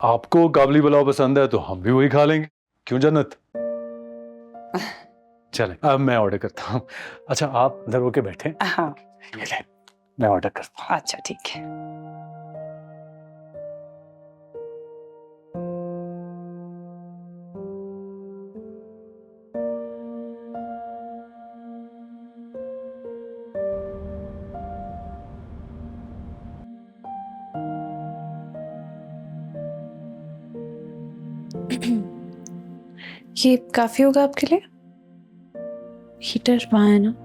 आपको काबली पुलाव पसंद है तो हम भी वही खा लेंगे, क्यों जन्नत? चलें, अब मैं ऑर्डर करता हूँ। अच्छा आप अंदर होके बैठे, हाँ ये ले, मैं ऑर्डर करता हूँ। अच्छा ठीक है। ये काफी होगा आपके लिए? हीटर वहाँ है ना?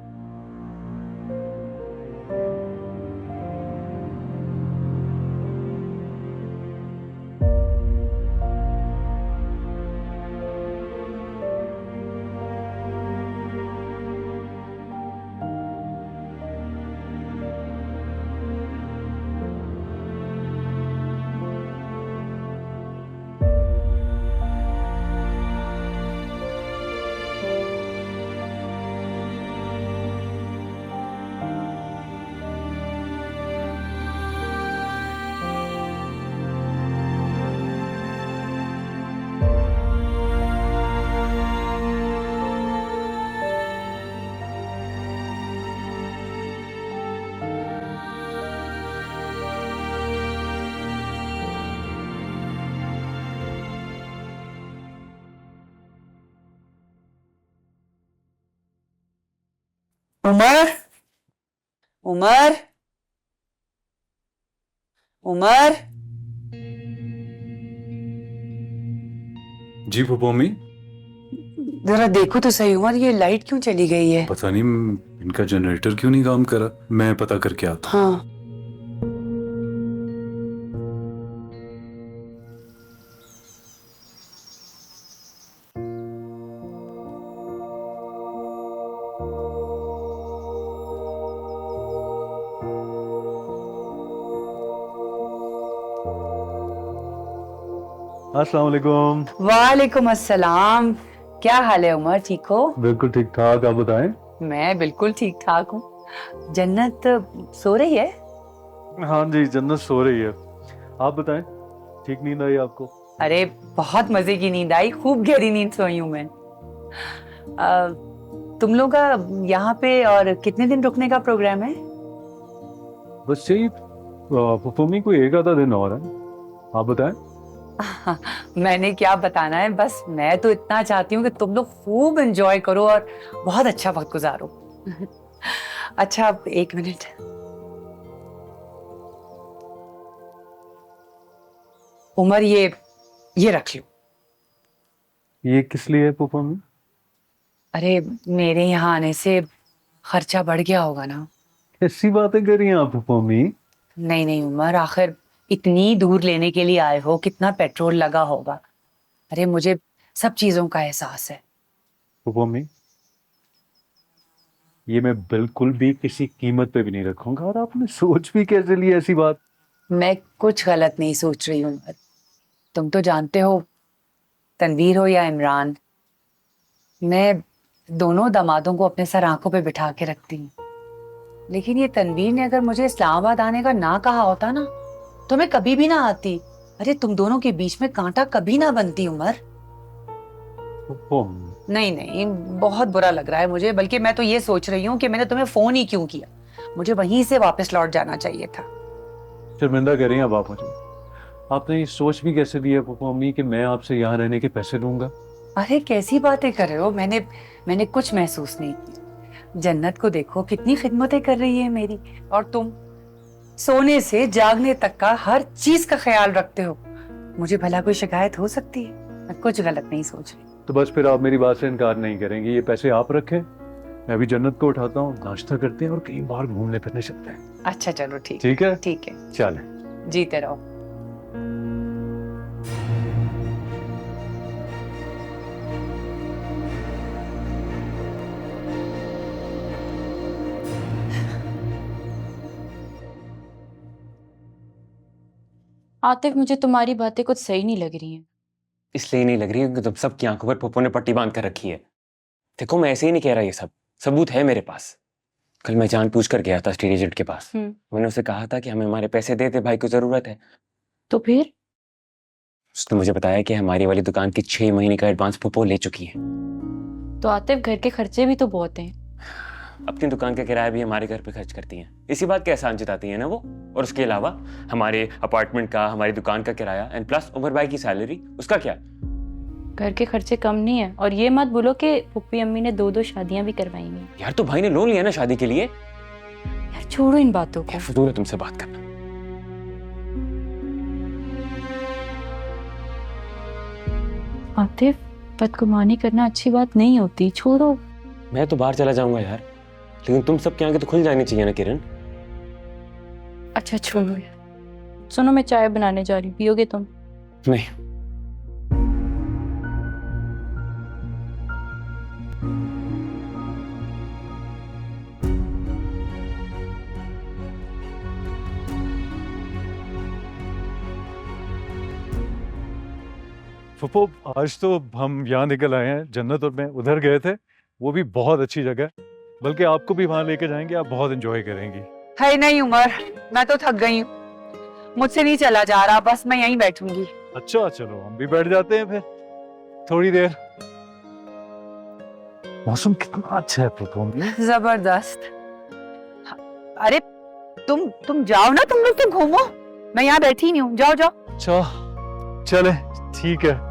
उमर, उमर, उमर। जी फूफो अम्मी। जरा देखो तो सही उमर, ये लाइट क्यों चली गई है? पता नहीं इनका जनरेटर क्यों नहीं काम करा, मैं पता करके आता हूँ। हाँ अस्सलाम वालेकुम। वालेकुम अस्सलाम। क्या हाल है उमर, ठीक हो? बिल्कुल ठीक ठाक, आप बताएं। मैं बिल्कुल ठीक ठाक हूँ। जन्नत सो रही है? हाँ जी, जन्नत सो रही है। आप बताएं, ठीक नींद आई आपको? अरे बहुत मजे की नींद आई, खूब गहरी नींद सोई हूँ मैं। तुम लोग का यहाँ पे और कितने दिन रुकने का प्रोग्राम है? बस यही फूफो अम्मी, कोई एक आधा दिन और है। आप बताएं। मैंने क्या बताना है, बस मैं तो इतना चाहती हूँ कि तुम लोग खूब एंजॉय करो और बहुत अच्छा वक्त गुजारो। अच्छा अब एक मिनट। उमर ये रख लो। ये किस लिए है फूफो अम्मी? अरे मेरे यहाँ आने से खर्चा बढ़ गया होगा ना? कैसी बातें कर रही हैं आप फूफो अम्मी? नहीं नहीं उमर, आखिर इतनी दूर लेने के लिए आए हो, कितना पेट्रोल लगा होगा। अरे मुझे सब चीजों का एहसास है। फूफो अम्मी, ये मैं बिल्कुल भी किसी कीमत पे भी नहीं रखूंगा, और आपने सोच भी कैसे ली ऐसी बात? मैं कुछ गलत नहीं सोच रही हूँ उमर। तुम तो जानते हो, तनवीर हो या इमरान, मैं दोनों दामादों को अपने सर आंखों पे बिठा के रखती हूँ। लेकिन ये तनवीर ने अगर मुझे इस्लामाबाद आने का ना कहा होता ना, तो मैं कभी भी ना आती। अरे तुम दोनों के बीच में कांटा कभी ना बनती उमर। फूफो अम्मी, नहीं नहीं, बहुत बुरा लग रहा है मुझे, बल्कि मैं तो ये सोच रही हूँ कि मैंने तुम्हें फोन ही क्यों किया। मुझे वहीं से वापस लौट जाना चाहिए था। शर्मिंदा कर रही हैं अब आप मुझे। आपने ये सोच भी कैसे ली है फूफो अम्मी कि मैं आपसे यहाँ रहने के पैसे लूंगा? अरे कैसी बातें कर रहे हो, मैंने कुछ महसूस नहीं किया। जन्नत को देखो, कितनी खिदमतें कर रही है मेरी। और तुम सोने से जागने तक का हर चीज का ख्याल रखते हो। मुझे भला कोई शिकायत हो सकती है? मैं कुछ गलत नहीं सोच रही। तो बस फिर आप मेरी बात से इनकार नहीं करेंगे, ये पैसे आप रखें, मैं अभी जन्नत को उठाता हूँ, नाश्ता करते हैं और कहीं बाहर घूमने फिरने चलते हैं। अच्छा चलो ठीक। ठीक है? ठीक है, चलें। जीते रहो। आतिफ, मुझे तुम्हारी बातें कुछ सही नहीं लग रही हैं। इसलिए नहीं लग रही क्योंकि तुम सबकी आंखों पर पप्पू ने पट्टी बांध कर रखी है। देखो मैं ऐसे ही नहीं कह रहा, ये सब सबूत है मेरे पास। कल मैं जानबूझ कर गया था स्टेट एजेंट के पास। मैंने उसे कहा था कि हमें हमारे पैसे दे दे, भाई को जरूरत है। तो फिर? उसने मुझे बताया कि हमारी वाली दुकान की 6 महीने का एडवांस फुप्पो ले चुकी है। तो आतिफ घर के खर्चे भी तो बहुत हैं। अपनी दुकान का किराया भी हमारे घर पे खर्च करती हैं, इसी बात का एहसान जताती है ना वो। और उसके अलावा हमारे अपार्टमेंट का, हमारी दुकान का किराया एंड प्लस उमर भाई की सैलरी, उसका क्या? घर के खर्चे कम नहीं है। और ये मत बोलो कि पुप्पी अम्मी ने 2-2 शादियां भी करवाई हैं। यार तो भाई ने लोन लिया ना शादी के लिए। यार छोड़ो इन बातों को। फजूल है तुमसे बात करना। आतिफ, बदगुमानी करना अच्छी बात नहीं होती, छोड़ो। मैं तो बाहर चला जाऊंगा यार, लेकिन तुम सब के आगे तो खुल जानी चाहिए ना किरण। अच्छा छोड़ो यार। सुनो, मैं चाय बनाने जा रही हूँ, पियोगे तुम? नहीं। फुप्पो, आज तो हम यहाँ निकल आए हैं, जन्नत और मैं उधर गए थे, वो भी बहुत अच्छी जगह, बल्कि आपको भी वहां लेके जाएंगे, आप बहुत एंजॉय करेंगी। है नहीं उमर, मैं तो थक गई हूँ, मुझसे नहीं चला जा रहा, बस मैं यहीं बैठूंगी। अच्छा चलो, हम भी बैठ जाते हैं फिर थोड़ी देर। मौसम कितना अच्छा है फुप्पो। जबरदस्त। अरे तुम जाओ ना, तुम लोग तो घूमो, मैं यहाँ बैठी नहीं हूँ, जाओ जाओ। अच्छा चले, ठीक है।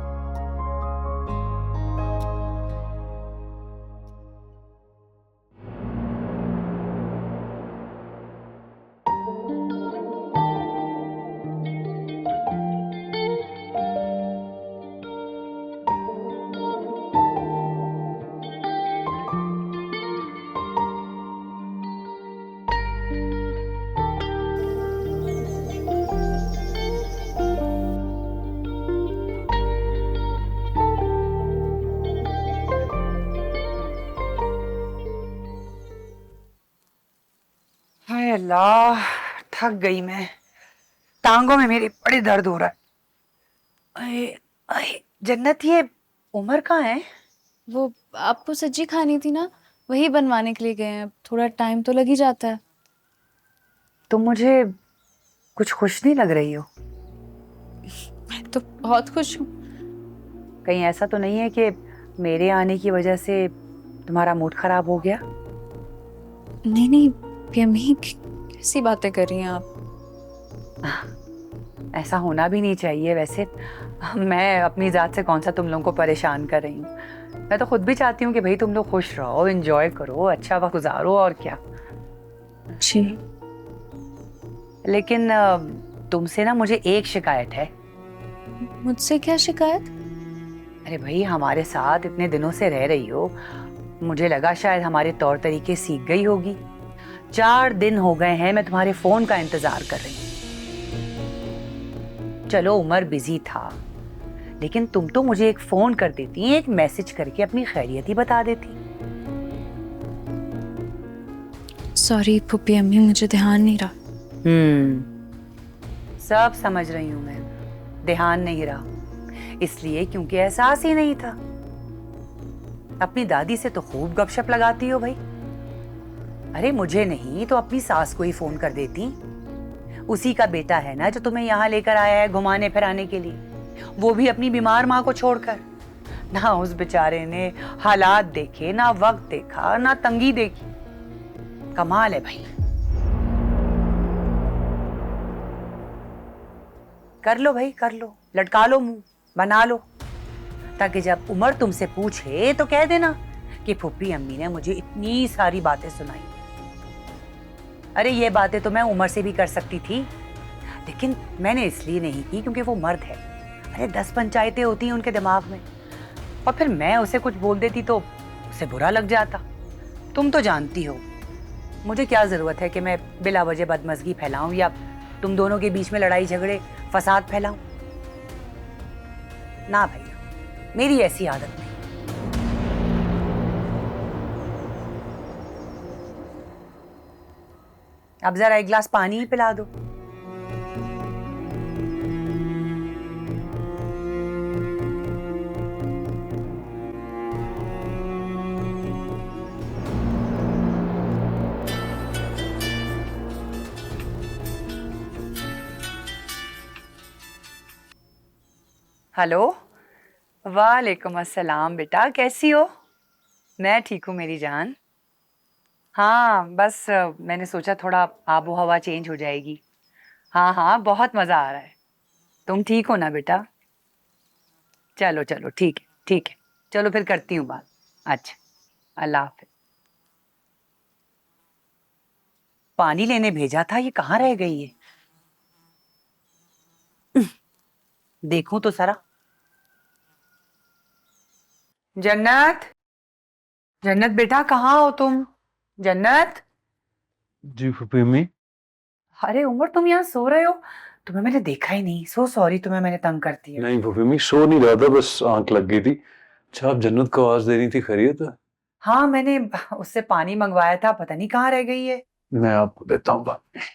हाय अल्लाह, थक गई मैं, टांगों में मेरे बड़े दर्द हो रहा है। अरे अरे जन्नत, ये उमर कहाँ है? वो आपको सब्जी खानी थी ना, वही बनवाने के लिए गए हैं। थोड़ा टाइम तो लग ही जाता है। तुम मुझे कुछ खुश नहीं लग रही हो। मैं तो बहुत खुश हूँ। कहीं ऐसा तो नहीं है कि मेरे आने की वजह से तुम्हारा मूड खराब हो गया? नहीं नहीं पियम्मी, कैसी बातें कर रही हैं आप? ऐसा होना भी नहीं चाहिए वैसे। मैं अपनी जात से कौन सा तुम लोगों को परेशान कर रही हूँ। मैं तो खुद भी चाहती हूँ कि भाई तुम लोग खुश रहो, एंजॉय करो, अच्छा वक्त गुजारो, और क्या। जी। लेकिन तुमसे ना मुझे एक शिकायत है। मुझसे क्या शिकायत? अरे भाई, हमारे साथ इतने दिनों से रह रही हो, मुझे लगा शायद हमारे तौर तरीके सीख गई होगी। 4 दिन हो गए हैं मैं तुम्हारे फोन का इंतजार कर रही हूँ। चलो उमर बिजी था, लेकिन तुम तो मुझे एक फोन कर देती, एक मैसेज करके अपनी खैरियत ही बता देती। सॉरी पुप्पी अम्मी, मुझे ध्यान नहीं रहा। सब समझ रही हूं मैं, ध्यान नहीं रहा इसलिए क्योंकि एहसास ही नहीं था। अपनी दादी से तो खूब गपशप लगाती हो भाई। अरे मुझे नहीं तो अपनी सास को ही फोन कर देती, उसी का बेटा है ना जो तुम्हें यहाँ लेकर आया है घुमाने फिराने के लिए, वो भी अपनी बीमार माँ को छोड़कर। ना उस बेचारे ने हालात देखे, ना वक्त देखा, ना तंगी देखी। कमाल है भाई। कर लो भाई, कर लो, लटका लो, मुंह बना लो, ताकि जब उमर तुमसे पूछे तो कह देना कि फुप्पी अम्मी ने मुझे इतनी सारी बातें सुनाई। अरे ये बातें तो मैं उमर से भी कर सकती थी, लेकिन मैंने इसलिए नहीं की क्योंकि वो मर्द है। अरे 10 पंचायतें होती हैं उनके दिमाग में, और फिर मैं उसे कुछ बोल देती तो उसे बुरा लग जाता। तुम तो जानती हो मुझे क्या जरूरत है कि मैं बिला वजह बदमजगी फैलाऊं या तुम दोनों के बीच में लड़ाई झगड़े फसाद फैलाऊं। ना भाई, मेरी ऐसी आदत नहीं। अब जरा एक गिलास पानी ही पिला दो। हेलो, वालेकुम अस्सलाम बेटा, कैसी हो? मैं ठीक हूँ मेरी जान। हाँ बस मैंने सोचा थोड़ा आबो हवा चेंज हो जाएगी। हाँ हाँ, बहुत मज़ा आ रहा है। तुम ठीक हो ना बेटा? चलो चलो, ठीक है ठीक है। चलो फिर करती हूँ बात। अच्छा, अल्लाह हाफिज। पानी लेने भेजा था, ये कहाँ रह गई है? देखूं तो सरा। जन्नत, जन्नत बेटा कहाँ हो तुम? जन्नत। जी फूफी अम्मी। अरे उमर, तुम यहाँ सो रहे हो? तुम्हें मैंने देखा ही नहीं। सो सॉरी, तुम्हें मैंने तंग कर दिया। नहीं फूफी अम्मी, सो नहीं रहा था, बस आंख लग गई थी। अच्छा, आप जन्नत को आवाज दे रही थी, खैरियत है? हाँ, मैंने उससे पानी मंगवाया था, पता नहीं कहाँ रह गई है। मैं आपको देता हूँ।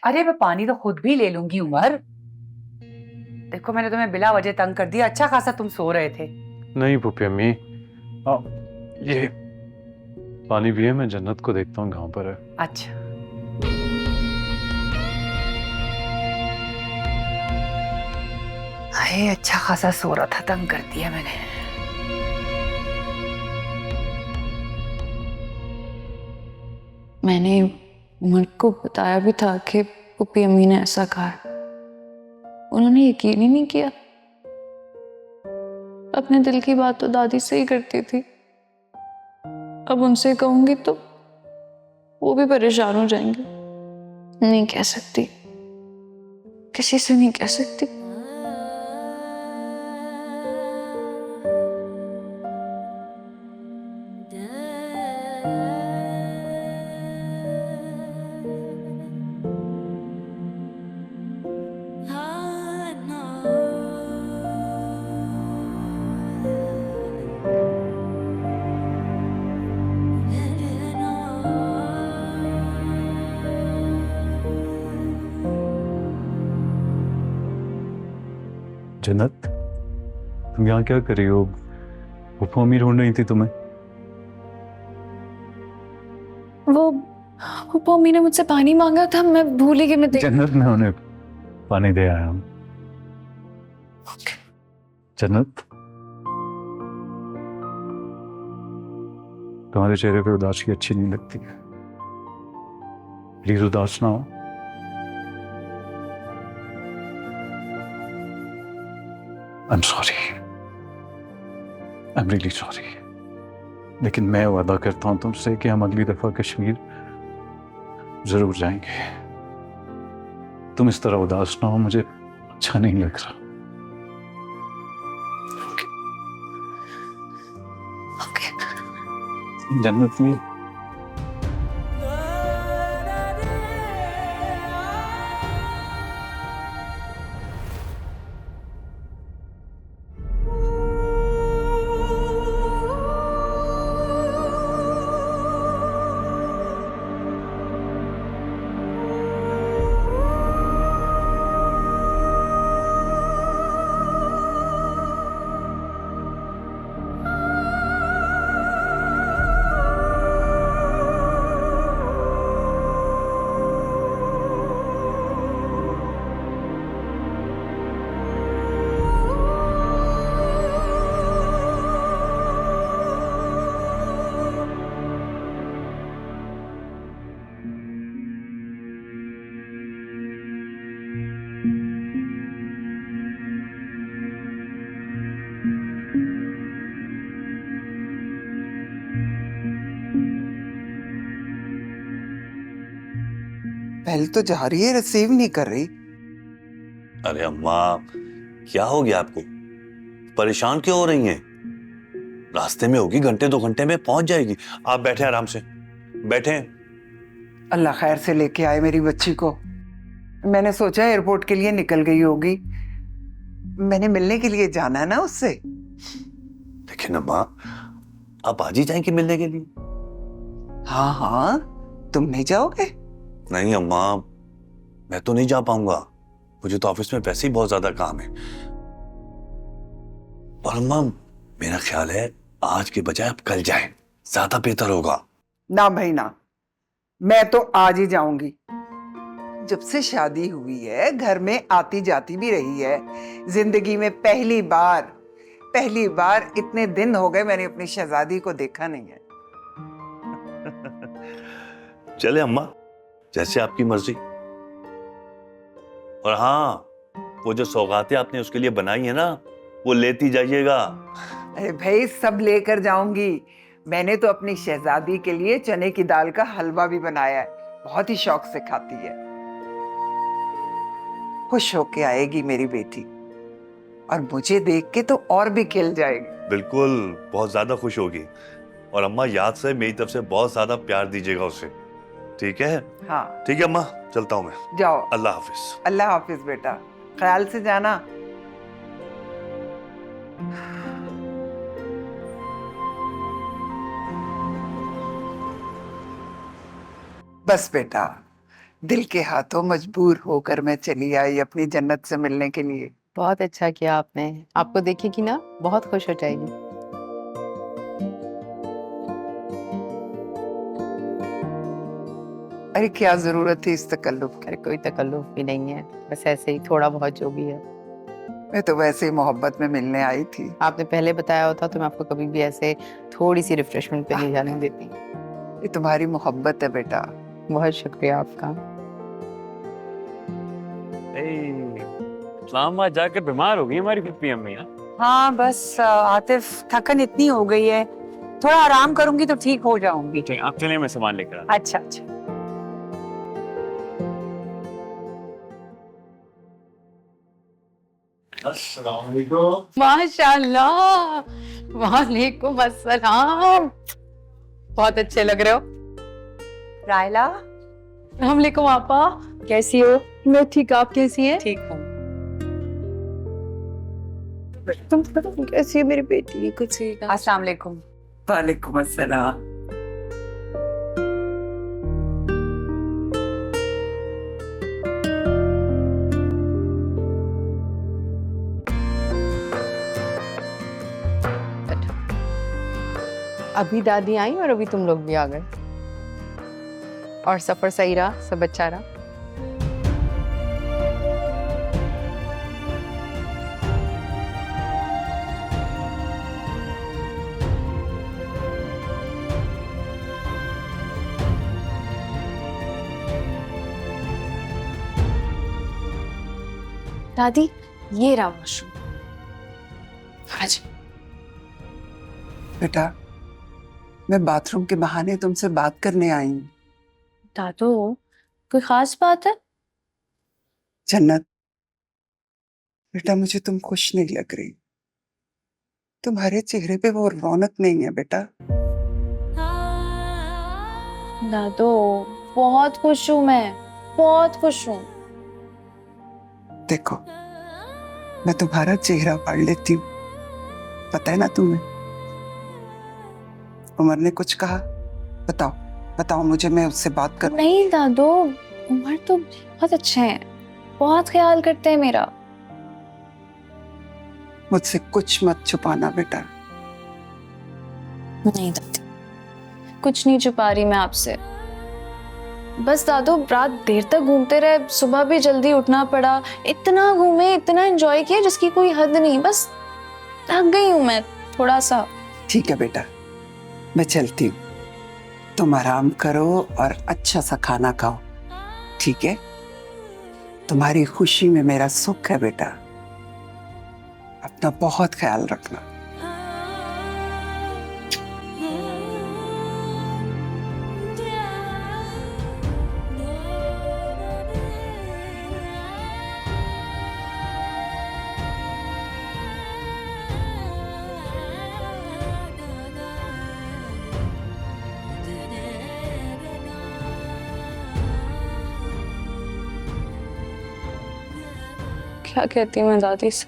अरे मैं पानी तो खुद भी ले लूंगी उमर। देखो, मैंने तुम्हें बिला वजह तंग कर दिया। अच्छा खासा तुम सो रहे थे। नहीं फूफी अम्मी, आप ये पानी पिए, मैं जन्नत को देखता हूँ कहाँ पर है। अच्छा। अरे अच्छा खासा सो रहा था, तंग कर दिया मैंने। मैंने उमर को बताया भी था कि पुप्पी अम्मी ने ऐसा कहा है। उन्होंने यकीन ही नहीं किया। अपने दिल की बात तो दादी से ही करती थी, अब उनसे कहूंगी तो वो भी परेशान हो जाएंगे। नहीं कह सकती, किसी से नहीं कह सकती। जन्नत, तुम यहाँ क्या कर रही हो? फूफू अम्मी ढूंढ रही थी तुम्हें। वो पुप्पी अम्मी ने मुझसे पानी मांगा था, मैं भूल ही गई। मैं जन्नत, मैं उन्हें पानी दे आया हूँ। जन्नत, तुम्हारे चेहरे पे उदासी अच्छी नहीं लगती। प्लीज उदास ना हो। I'm sorry. I'm really sorry. लेकिन मैं वादा करता हूँ तुमसे कि हम अगली दफा कश्मीर जरूर जाएंगे। तुम इस तरह उदास ना हो, मुझे अच्छा नहीं लग रहा। जन्नत में पहले तो जा रही है, रिसीव नहीं कर रही। अरे अम्मा, क्या हो गया आपको? परेशान क्यों हो रही हैं? रास्ते में होगी, घंटे 2 घंटे में पहुंच जाएगी। आप बैठे आराम से, बैठे। अल्लाह खैर से लेके आए मेरी बच्ची को। मैंने सोचा एयरपोर्ट के लिए निकल गई होगी। मैंने मिलने के लिए जाना है ना उससे। लेकिन अम्मा, आप आज ही जाएंगी मिलने के लिए? हाँ हाँ, तुम नहीं जाओगे? नहीं अम्मा, मैं तो नहीं जा पाऊंगा। मुझे तो ऑफिस में वैसे ही बहुत ज्यादा काम है। और अम्मा, मेरा ख्याल है आज के बजाय आप कल जाएं, ज्यादा बेहतर होगा। ना भाई ना, मैं तो आज ही जाऊंगी। जब से शादी हुई है घर में आती जाती भी रही है। जिंदगी में पहली बार पहली बार इतने दिन हो गए मैंने अपनी शहजादी को देखा नहीं है। चले अम्मा, जैसे आपकी मर्जी। और हाँ, वो जो सौगातें आपने उसके लिए बनाई है ना, वो लेती जाइएगा। अरे भाई, सब लेकर जाऊंगी। मैंने तो अपनी शहजादी के लिए चने की दाल का हलवा भी बनाया है, बहुत ही शौक से खाती है। खुश होके आएगी मेरी बेटी, और मुझे देख के तो और भी खिल जाएगी। बिल्कुल, बहुत ज्यादा खुश होगी। और अम्मा, याद से मेरी तरफ से बहुत ज्यादा प्यार दीजिएगा उसे, ठीक है? हाँ, ठीक है अम्मा, चलता हूँ मैं। जाओ। अल्लाह हाफिज। अल्लाह हाफिज बेटा, ख्याल से जाना। बस बेटा, दिल के हाथों मजबूर होकर मैं चली आई अपनी जन्नत से मिलने के लिए। बहुत अच्छा किया आपने। आपको देखेगी ना, बहुत खुश हो जाएगी। अरे क्या जरूरत थी इस तकल्लुफ की? अरे कोई तकल्लुफ भी नहीं है, बस ऐसे ही थोड़ा बहुत जो भी है। मैं तो वैसे ही मोहब्बत में मिलने आई थी। आपने पहले बताया होता तो मैं आपको कभी भी ऐसे थोड़ी सी रिफ्रेशमेंट पे नहीं जाने देती। ये तुम्हारी मोहब्बत है बेटा। बहुत शुक्रिया आपका। इस्लामाबाद जाकर बीमार हो गई हमारी पप्पी अम्मी। हाँ बस आतिफ, थकन इतनी हो गई है, थोड़ा आराम करूंगी तो ठीक हो जाऊंगी। ठीक, आप चलिए, मैं सामान लेकर आता अच्छा अच्छा। माशाल्लाह, वालेकुम अस्सलाम। बहुत अच्छे लग रहे हो। रायला, वालेकुम आपा, कैसी हो? मैं ठीक, आप कैसी हैं? ठीक हूँ। तुम कैसी है मेरी बेटी? कुछ ही अस्सलाम वालेकुम। वालेकुम अस्सलाम। अभी दादी आई और अभी तुम लोग भी आ गए। और सफर सही रहा? सब अच्छा रहा? दादी, ये रहा वॉशरूम। आज बेटा, मैं बाथरूम के बहाने तुमसे बात करने आई हूँ। दादू, कोई खास बात है? जन्नत, बेटा मुझे तुम खुश नहीं लग रही। तुम्हारे चेहरे पे वो रौनक नहीं है बेटा। दादू, बहुत खुश हूँ मैं, बहुत खुश हूँ। देखो, मैं तुम्हारा चेहरा पढ़ लेती हूँ, पता है ना तुम्हें। उमर ने कुछ कहा? बताओ बताओ मुझे, मैं उससे बात करूं। नहीं दादू, उमर तो बहुत अच्छे हैं, बहुत ख्याल करते हैं मेरा। मुझसे कुछ मत छुपाना बेटा। नहीं दादी, कुछ नहीं छुपा रही मैं आपसे। बस दादू, रात देर तक घूमते रहे, सुबह भी जल्दी उठना पड़ा, इतना घूमे, इतना एंजॉय किया जिसकी कोई हद नहीं। बस थक गई हूँ मैं थोड़ा सा। ठीक है बेटा, मैं चलती हूँ। तुम आराम करो और अच्छा सा खाना खाओ, ठीक है? तुम्हारी खुशी में मेरा सुख है बेटा। अपना बहुत ख्याल रखना। क्या कहती हूँ मैं दादी से?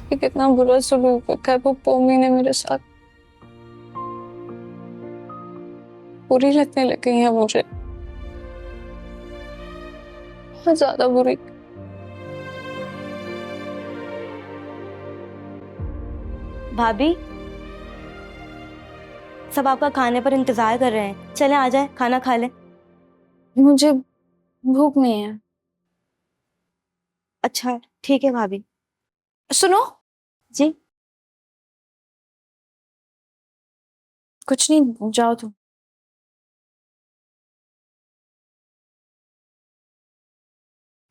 कि कितना बुरा सलूक रखा है पप्पू अम्मी ने मेरे साथ। बुरी लगने लग गई है मुझे, बहुत ज्यादा बुरी। भाभी, सब आपका खाने पर इंतजार कर रहे हैं, चले आ जाए, खाना खा ले। मुझे भूख नहीं है। अच्छा ठीक है भाभी। सुनो, जी कुछ नहीं, जाओ तुम।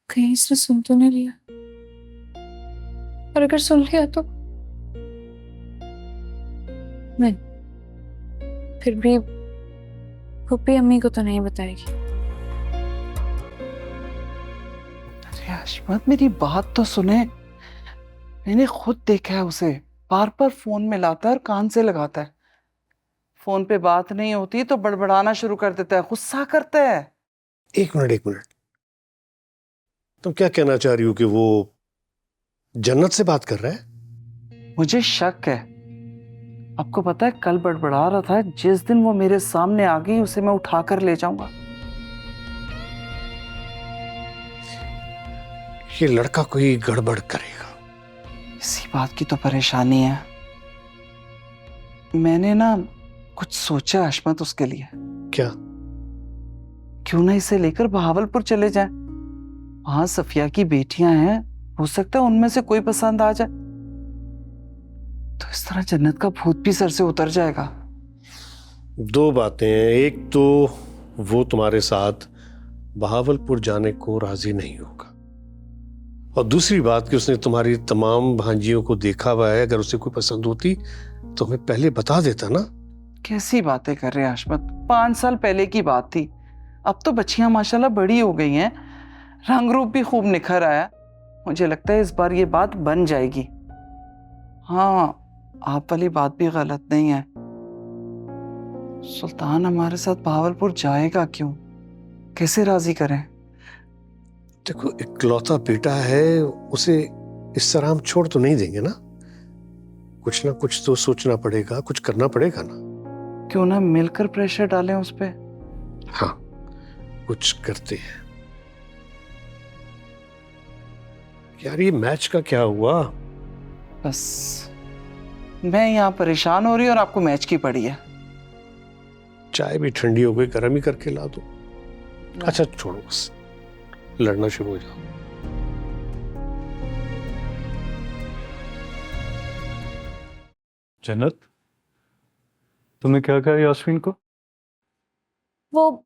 कहीं इसने सुन तो नहीं लिया, और अगर सुन लिया तो नहीं, फिर भी फूफी अम्मी को तो नहीं बताएगी। अरे अशमत, मेरी बात तो सुने। मैंने खुद देखा है उसे, बार बार फोन में लाता है और कान से लगाता है। फोन पे बात नहीं होती तो बड़बड़ाना शुरू कर देता है, गुस्सा करता है। एक मिनट, तुम क्या कहना चाह रही हो कि वो जन्नत से बात कर रहा है? मुझे शक है। आपको पता है, कल बड़बड़ा रहा था, जिस दिन वो मेरे सामने आ गई उसे मैं उठा कर ले जाऊंगा। ये लड़का कोई गड़बड़ करेगा। इसी बात की तो परेशानी है। मैंने ना कुछ सोचा अशमत उसके लिए। क्या? क्यों ना इसे लेकर बहावलपुर चले जाएं? वहां सफिया की बेटियां हैं, हो सकता है उनमें से कोई पसंद आ जाए, तो इस तरह जन्नत का भूत भी सर से उतर जाएगा। दो बातें हैं, एक तो वो तुम्हारे साथ बहावलपुर जाने को राजी नहीं होगा, और दूसरी बात कि उसने तुम्हारी तमाम भांजियों को देखा हुआ है। अगर उसे कोई पसंद होती तो हमें पहले बता देता ना। कैसी बातें कर रहे हैं अशमत, 5 साल पहले की बात थी। अब तो बच्चियां माशाल्लाह बड़ी हो गई हैं, रंग रूप भी खूब निखर आया। मुझे लगता है इस बार ये बात बन जाएगी। हाँ, आप वाली बात भी गलत नहीं है। सुल्तान हमारे साथ बहावलपुर जाएगा क्यों? कैसे राजी करें? देखो, इकलौता बेटा है, उसे इस तरह हम छोड़ तो नहीं देंगे ना। कुछ ना कुछ तो सोचना पड़ेगा, कुछ करना पड़ेगा ना। क्यों ना मिलकर प्रेशर डालें उस पे? हाँ, कुछ करते हैं। यार, ये मैच का क्या हुआ? बस मैं यहाँ परेशान हो रही हूँ और आपको मैच की पड़ी है। चाय भी ठंडी हो गई, गर्म ही करके ला दो। अच्छा छोड़ो, बस लड़ना शुरू हो जाओ। जन्नत, तुमने क्या कहा यास्मीन को? वो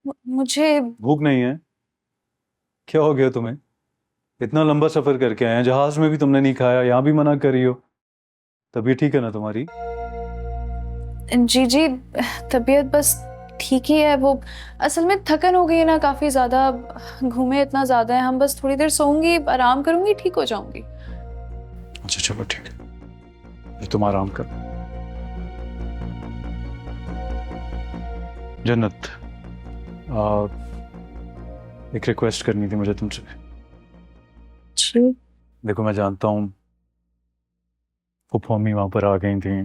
मुझे भूख नहीं है? क्या हो गया तुम्हें? इतना लंबा सफर करके आए हैं, जहाज में भी तुमने नहीं खाया, यहाँ भी मना कर रही हो। तबीयत ठीक है ना तुम्हारी? जी तबीयत बस ठीक ही है। वो असल में थकन हो गई है ना काफी ज्यादा, घूमे इतना ज्यादा है हम। बस थोड़ी देर सोऊंगी, आराम करूंगी, ठीक हो जाऊंगी। अच्छा चलो ठीक है, तुम आराम कर। जन्नत, एक रिक्वेस्ट करनी थी मुझे तुमसे। देखो, मैं जानता हूँ फूफो अम्मी वहां पर आ गई थी,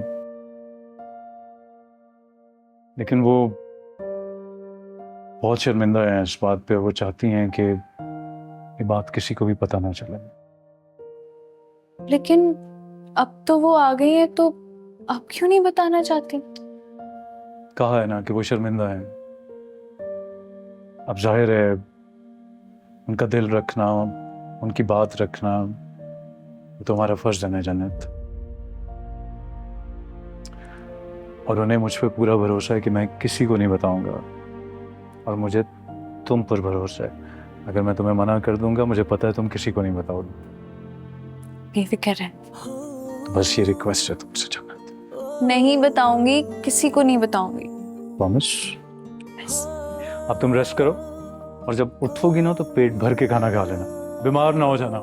लेकिन वो बहुत शर्मिंदा हैं इस बात पे। वो चाहती हैं कि ये बात किसी को भी पता ना चले। लेकिन अब तो वो आ गई है, तो अब क्यों नहीं बताना चाहती? कहा है ना कि वो शर्मिंदा है। अब जाहिर है उनका दिल रखना, उनकी बात रखना, वो तो हमारा फर्ज है ना जन्नत। और उन्हें मुझ पे पूरा भरोसा है कि मैं किसी को नहीं बताऊंगा, और मुझे तुम पर भरोसा है। अगर मैं तुम्हें मना कर दूंगा, मुझे पता है तुम किसी को नहीं बताओगे। बेफिक्र है, तो बस ये रिक्वेस्ट है तुमसे जन्नत। नहीं बताऊंगी, किसी को नहीं बताऊंगी। प्रॉमिस? अब तुम रेस्ट करो, और जब उठोगी ना तो पेट भर के खाना खा लेना, बीमार ना हो जाना।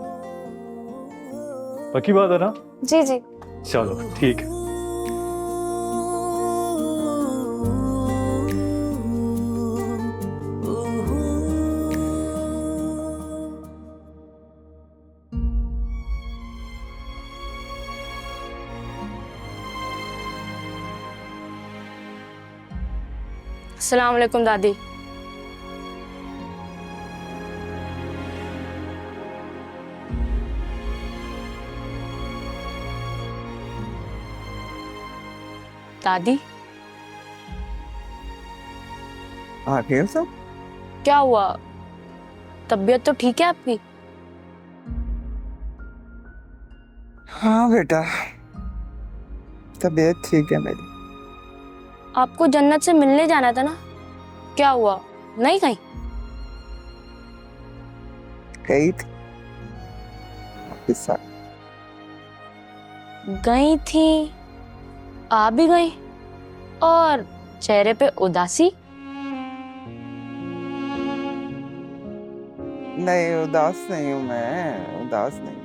पक्की बात है ना? जी जी। चलो ठीक है। अस्सलाम वालेकुम दादी। दादी, आ गए सब? क्या हुआ? तबीयत तो ठीक है आपकी? हाँ बेटा, तबीयत ठीक है मेरी। आपको जन्नत से मिलने जाना था ना, क्या हुआ? नहीं गई? गई थी आपके साथ। गई थी, आ भी गई, और चेहरे पे उदासी। नहीं, उदास नहीं हूँ मैं, उदास नहीं।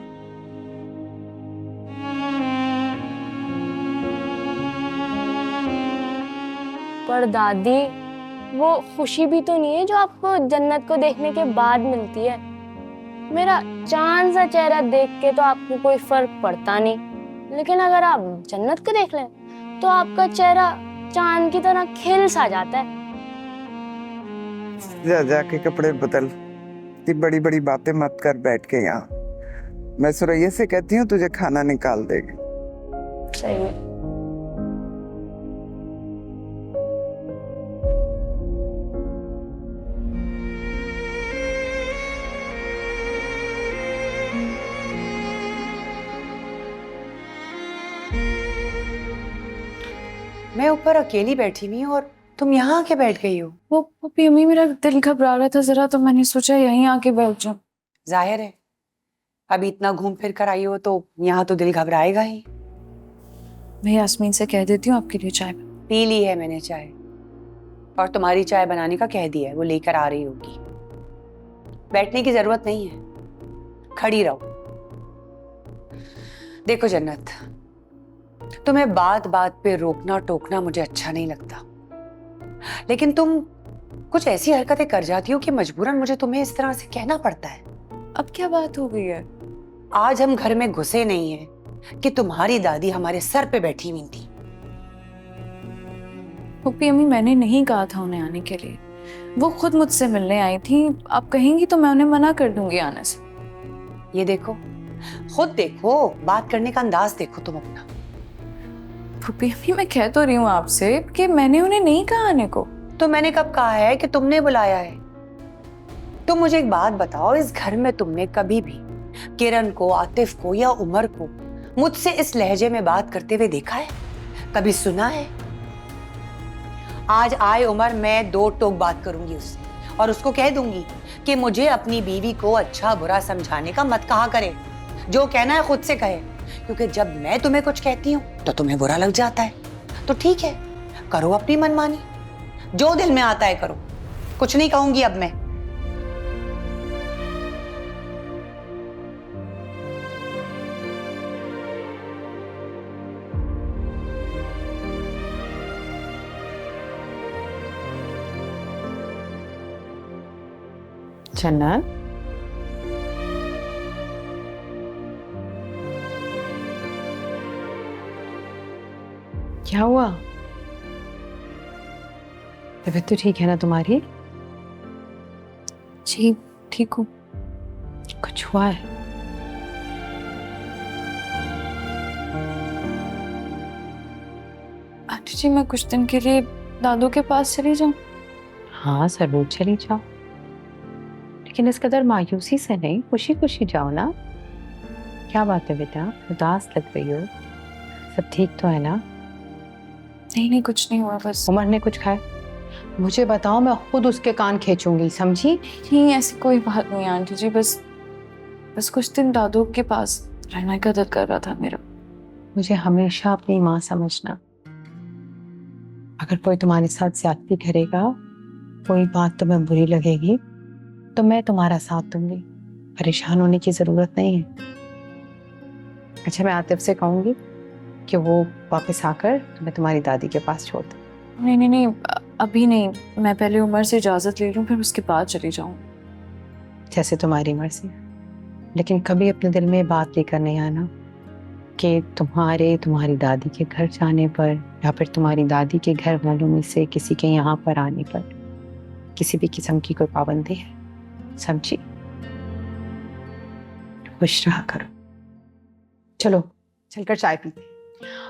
पर दादी, वो खुशी भी तो नहीं है जो आपको जन्नत को देखने के बाद मिलती है। मेरा चांद सा चेहरा देख के तो आपको कोई फर्क पड़ता नहीं, लेकिन अगर आप जन्नत को देख लें तो आपका चेहरा चांद की तरह खिल सा जाता है। जा जाके कपड़े बदल, इतनी बड़ी बड़ी बातें मत कर बैठ के यहाँ। मैं सुरैया से कहती हूँ तुझे खाना निकाल देगी। सही में। मैं ऊपर अकेली बैठी हुई हूँ और तुम यहाँ आके बैठ गई हो। वो पप्पी अम्मी, मेरा दिल घबरा रहा था जरा, तो मैंने सोचा यहीं आके बैठ जाऊं। जाहिर है, अभी इतना घूम फिर कर आई हो तो यहाँ तो दिल घबराएगा ही। मैं यास्मीन से कह देती हूँ आपके लिए चाय। पी ली है मैंने चाय, और तुम्हारी चाय बनाने का कह दिया है, वो लेकर आ रही होगी। बैठने की जरूरत नहीं है, खड़ी रहो। देखो जन्नत, तुम्हें बात बात पे रोकना टोकना मुझे अच्छा नहीं लगता, लेकिन तुम कुछ ऐसी हरकतें कर जाती हो कि मजबूरन मुझे तुम्हें इस तरह से कहना पड़ता है। अब क्या बात हो गई है? आज हम घर में घुसे नहीं हैं कि तुम्हारी दादी हमारे सर पे बैठी हुई थी। पप्पी अम्मी, मैंने नहीं कहा था उन्हें आने के लिए, वो खुद मुझसे मिलने आई थी। आप कहेंगी तो मैं उन्हें मना कर दूंगी आने से। ये देखो, खुद देखो, बात करने का अंदाज देखो तुम अपना। पप्पी अम्मी, मैं कह तो रही हूँ आपसे कि मैंने उन्हें नहीं कहा आने को। तो मैंने कब कहा है कि तुमने बुलाया है? तुम मुझे एक बात बताओ, इस घर में तुमने कभी भी किरण को, आतिफ को या उमर को मुझसे इस लहजे में बात करते हुए देखा है? कभी सुना है? आज आए उमर, मैं दो टोक बात करूंगी उससे और उसको कह दूंगी कि मुझे अपनी बीवी को अच्छा बुरा समझाने का मत कहा करे। जो कहना है खुद से कहे, क्योंकि जब मैं तुम्हें कुछ कहती हूँ तो तुम्हें बुरा लग जाता है। तो ठीक है, करो अपनी मनमानी, जो दिल में आता है करो, कुछ नहीं कहूंगी अब मैं। जन्नत, क्या हुआ? तबीयत तो ठीक है ना तुम्हारी? जी ठीक हूँ। कुछ हुआ है? आंटी जी, मैं कुछ दिन के लिए दादू के पास चली जाऊँ? हाँ जरूर चली जाओ, लेकिन इस कदर मायूसी से नहीं, खुशी खुशी जाओ ना। क्या बात है बेटा, उदास लग रही हो? सब ठीक तो है ना? नहीं नहीं, कुछ नहीं हुआ, बस। उमर ने कुछ खाया? मुझे बताओ, मैं खुद उसके कान खींचूंगी, समझी? नहीं, ऐसी कोई बात नहीं आंटी जी, बस कुछ दिन दादू के पास रहने का दिल कर रहा था मेरा। मुझे हमेशा अपनी माँ समझना। अगर कोई तुम्हारे साथ ज्यादती करेगा, कोई बात तुम्हें बुरी लगेगी, तो मैं तुम्हारा साथ दूंगी, परेशान होने की जरूरत नहीं है। अच्छा, मैं आतिफ से कहूंगी कि वो वापस आकर तुम्हें तुम्हारी दादी के पास छोड़ दे। नहीं नहीं नहीं, अभी नहीं, मैं पहले उमर से इजाजत ले लूं, फिर उसके बाद चली जाऊं। जैसे तुम्हारी मर्जी, लेकिन कभी अपने दिल में बात लेकर नहीं आना कि तुम्हारी दादी के घर जाने पर या फिर तुम्हारी दादी के घर वालों में से किसी के यहाँ पर आने पर किसी भी किस्म की कोई पाबंदी है, समझी? खुश रहा करो। चलो चलकर चाय पीते।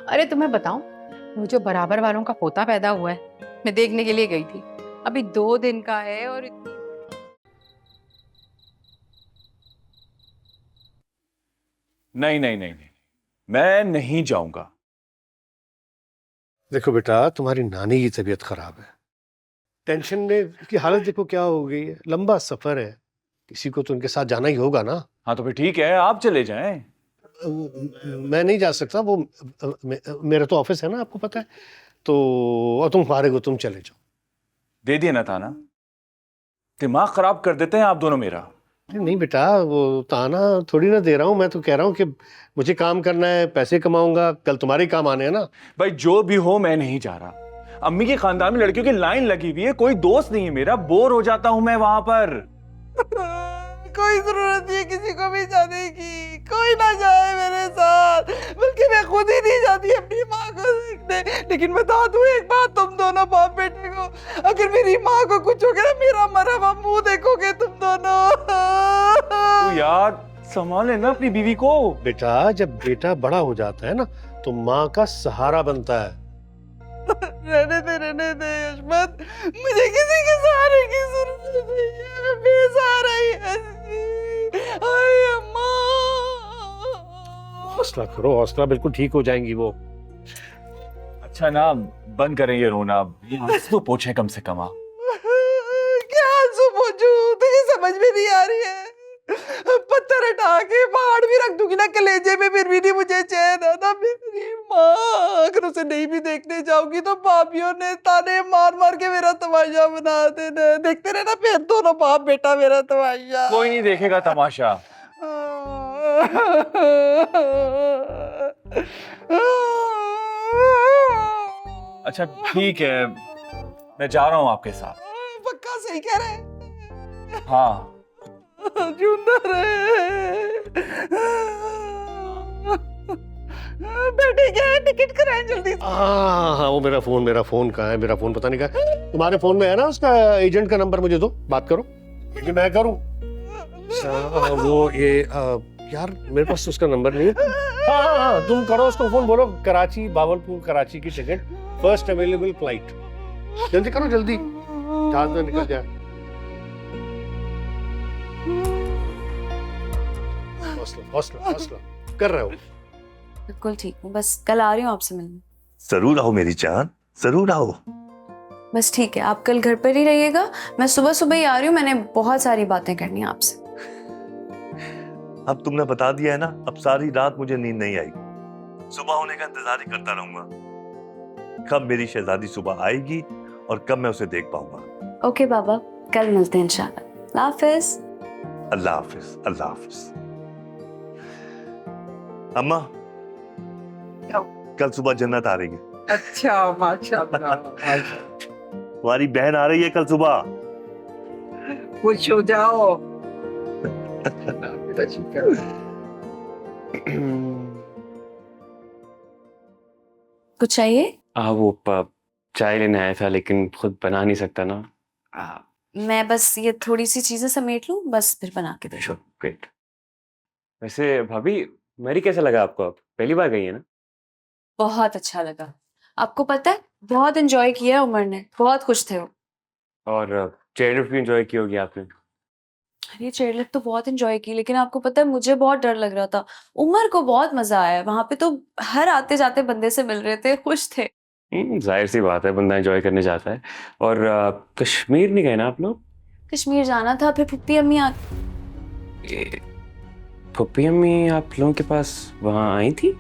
अरे तुम्हें बताऊं, वो जो बराबर वालों का पोता पैदा हुआ है, मैं देखने के लिए गई थी, अभी 2 दिन का है और नहीं नहीं नहीं नहीं, मैं नहीं जाऊंगा। देखो बेटा, तुम्हारी नानी की तबीयत खराब है, टेंशन में की हालत देखो क्या हो गई है, लंबा सफर है, किसी को तो उनके साथ जाना ही होगा ना। हाँ तो फिर ठीक है, आप चले जाएं। मैं नहीं जा सकता, वो मेरा तो ऑफिस है ना, आपको पता है। तो और तुम फारिग हो, तुम चले जाओ। दे दिए ना ताना, दिमाग खराब कर देते हैं आप दोनों मेरा। नहीं बेटा, वो ताना थोड़ी ना दे रहा हूँ, मैं तो कह रहा हूँ कि मुझे काम करना है, पैसे कमाऊंगा, कल तुम्हारे ही काम आने हैं ना। भाई जो भी हो, मैं नहीं जा रहा। अम्मी के खानदान में लड़कियों की लाइन लगी हुई है, कोई दोस्त नहीं है मेरा, बोर हो जाता हूं मैं वहां पर। कोई जरूरत नहीं है किसी को भी जाने की, कोई ना जाए मेरे साथ, बल्कि मैं खुद ही नहीं जाती अपनी माँ को देखने। लेकिन बता दूं एक बात, तुम दोनों बाप बेटे को, अगर मेरी माँ को कुछ हो गया, मेरा मरा हुआ मुंह देखोगे तुम दोनों। तू यार संभाले ना अपनी बीवी को। बेटा, जब बेटा बड़ा हो जाता है ना, तो माँ का सहारा बनता है। रहने दे यशवंत, मुझे किसी के सहारे की जरूरत नहीं है, मैं बेसहारा ही हंसी। आय अम्मा। हौसला करो, हौसला, बिल्कुल ठीक हो जाएंगी वो। अच्छा ना, बंद करें ये रोना, ये आंसू पोंछे कम से कम। क्या आंसू पोंछूं, तुझे समझ में नहीं आ रही है? पत्थर हटा के पहाड़ भी रख दूंगी ना कलेजे में, फिर भी नहीं मुझे चैन आता। मेरी माँ, अगर उसे नहीं भी देखने जाऊंगी तो पापियों ने ताने मार मार के मेरा तमाशा बना देना। देखते रहना फिर दोनों बाप बेटा मेरा तमाशा। कोई नहीं देखेगा तमाशा। अच्छा ठीक है, मैं जा रहा हूँ आपके साथ। पक्का सही कह रहे? हाँ। जिंदा रहे। बेटे क्या है, टिकट कराएं जल्दी से। हाँ, वो मेरा फोन कहाँ है, मेरा फोन पता नहीं कहाँ है। तुम्हारे फोन में है ना उसका एजेंट का नंबर, मुझे दो, बात करो। क्योंकि मैं करूँ वो ये यार मेरे पास उसका नंबर नहीं है। हाँ, तुम करो उसको फोन, बोलो कराची, भावलपुर कराची की टिकट, फर्स्ट अवेलेबल फ्लाइट। जल्दी करो, जल्दी, जहाज में निकल जाए। हौसला कर रहे हो। बिल्कुल ठीक हूँ, बस कल आ रही हूँ आपसे मिलने। जरूर आओ मेरी जान, जरूर आओ। बस ठीक है, आप कल घर पर ही रहिएगा, मैं सुबह सुबह ही आ रही हूँ, मैंने बहुत सारी बातें करनी है आपसे। अब तुमने बता दिया है ना, अब सारी रात मुझे नींद नहीं आएगी, सुबह होने का इंतजार ही करता रहूंगा। कब मेरी शहजादी सुबह आएगी और कब मैं उसे देख पाऊंगा। ओके बाबा, कल मिलते हैं इंशाल्लाह। अल्लाह हाफिज। अल्लाह हाफिज, अल्लाह हाफिज। अम्मा, कल सुबह जन्नत आ रही है। अच्छा, माशाल्लाह। तुम्हारी बहन आ रही है कल सुबह। खुश हो जाओ। कुछ चाहिए? वो चाय लेने आया था, लेकिन खुद बना नहीं सकता ना। मैं बस ये थोड़ी सी चीजें समेट लूं, बस फिर बना के दे दूं। ग्रेट। वैसे भाभी, मेरी कैसा लगा आपको? आप पहली बार गई है ना? बहुत अच्छा लगा। आपको पता है, बहुत एंजॉय किया उमर ने, बहुत खुश थे वो। और चेयरलिफ्ट भी एंजॉय की होगी आपने। अरे चेयरलिफ्ट तो बहुत एंजॉय की, लेकिन आपको पता है मुझे बहुत डर लग रहा था। उमर को बहुत मजा आया वहां पे, तो हर आते जाते बंदे से मिल रहे थे, खुश थे। जाहिर सी बात है, बंदा एंजॉय करने जाता है। और कश्मीर नहीं गए ना आप लोग? कश्मीर जाना था, फिर फुप्पी अम्मी फुप्पी अम्मी आप लोगों के पास वहाँ आई थी?